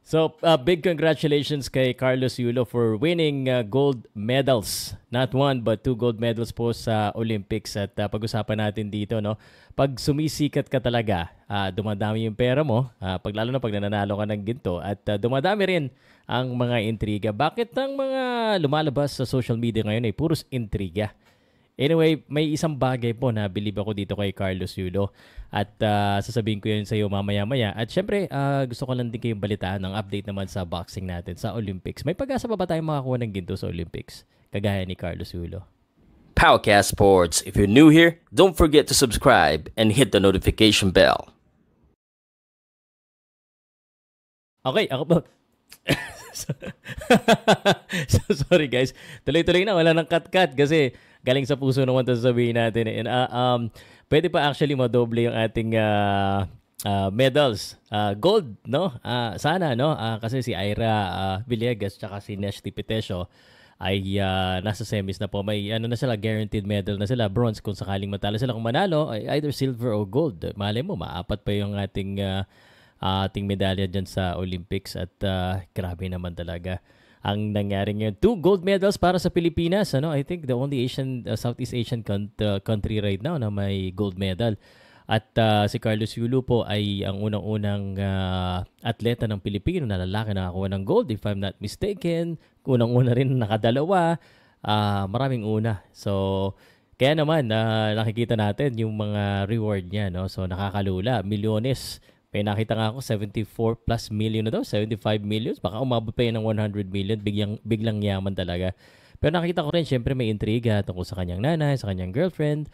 So, big congratulations kay Carlos Yulo for winning gold medals. Not one, but 2 gold medals po sa Olympics. At pag-usapan natin dito, no? Pag sumisikat ka talaga, dumadami yung pera mo, lalo na pag nananalo ka ng ginto, at dumadami rin ang mga intriga. Bakit ang mga lumalabas sa social media ngayon ay puros intriga? Anyway, may isang bagay po na believe ako dito kay Carlos Yulo at sasabihin ko yun sa iyo mamaya-maya. At syempre, gusto ko lang din kayong balitaan ng update naman sa boxing natin sa Olympics. May pag-asa pa ba tayong makakuha ng ginto sa Olympics? Kagaya ni Carlos Yulo. Powercast Sports. If you're new here, don't forget to subscribe and hit the notification bell. Okay, ako ba? Sorry guys. Tuloy-tuloy na. Wala nang cut-cut kasi galing sa puso naman ito sasabihin natin. And, pwede pa actually madoble yung ating medals. Gold, no? Sana, no? Kasi si Ira Villegas tsaka si Nesh Tipitesio ay nasa semis na po. May na sila, guaranteed medal na sila. Bronze kung sakaling matalo sila. Kung manalo, ay either silver or gold. Malay mo, maapat pa yung ating medalya dyan sa Olympics. At grabe naman talaga ang nangyari ngayon. 2 gold medals para sa Pilipinas. Ano? I think the only Southeast Asian country right now na may gold medal. At si Carlos Yulo po ay ang unang-unang atleta ng Pilipino na lalaki na nakakuha ng gold. If I'm not mistaken, unang-una rin nakadalawa. Maraming una. So, kaya naman nakikita natin yung mga reward niya. No? So, nakakalula. Milyones. May nakita nga ako, 74 plus million na daw, 75 million. Baka umabot pa yan ng 100 million, biglang yaman talaga. Pero nakita ko rin, syempre may intriga tungkol sa kanyang nanay, sa kanyang girlfriend.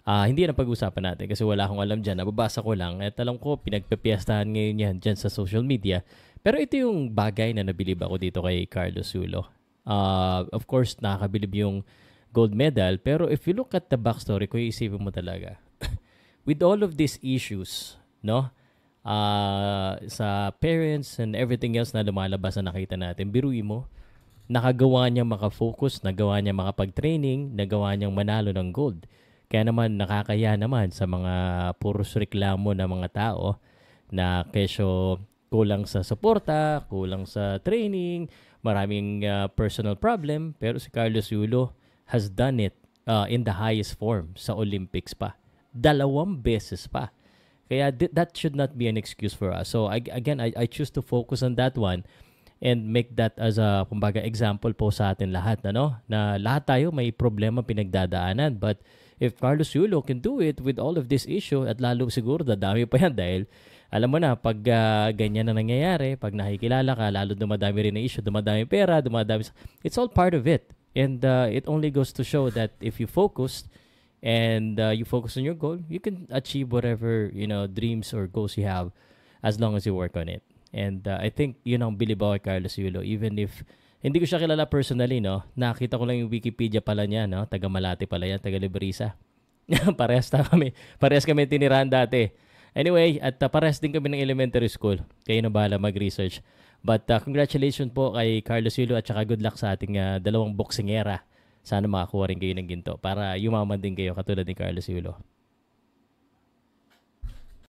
Hindi na pag-usapan natin kasi wala akong alam dyan. Nababasa ko lang. At alam ko, pinagpapiyastahan ngayon yan dyan sa social media. Pero ito yung bagay na nabilib ako dito kay Carlos Yulo. Of course, nakakabilib yung gold medal. Pero if you look at the backstory, kung iisipin mo talaga, with all of these issues, no? Sa parents and everything else na lumalabas na nakita natin, biruin mo, nakagawa niya makafocus, nagawa niya makapag-training, nagawa niyang manalo ng gold. Kaya naman nakakaya naman sa mga puros reklamo ng mga tao na kesyo kulang sa suporta, kulang sa training, maraming personal problem, pero si Carlos Yulo has done it in the highest form sa Olympics pa. 2 beses pa. Kaya that should not be an excuse for us. So I choose to focus on that one and make that as a kumbaga example po sa atin lahat, ano? Na lahat tayo may problema pinagdadaanan, but if Carlos Yulo can do it with all of this issue, at lalo siguro dadami pa yan dahil alam mo na pag ganyan na nangyayari, pag nakikilala ka, lalo dumadami rin na issue, dumadami pera, it's all part of it. And it only goes to show that if you focus and you focus on your goal, you can achieve whatever, dreams or goals you have as long as you work on it. And I think yun ang bilib ako kay Carlos Yulo. Even if hindi ko siya kilala personally, no, nakita ko lang yung Wikipedia pala niya, no, taga Malate pala yan, taga Librisa. Parehas kami tinirahan dati. Anyway, at parehas din kami ng elementary school. Kayo na bahala mag-research. But congratulations po kay Carlos Yulo at saka good luck sa ating 2 boksingera. Sana makakuha rin kayo ng ginto para yumaman din kayo katulad ni Carlos Yulo.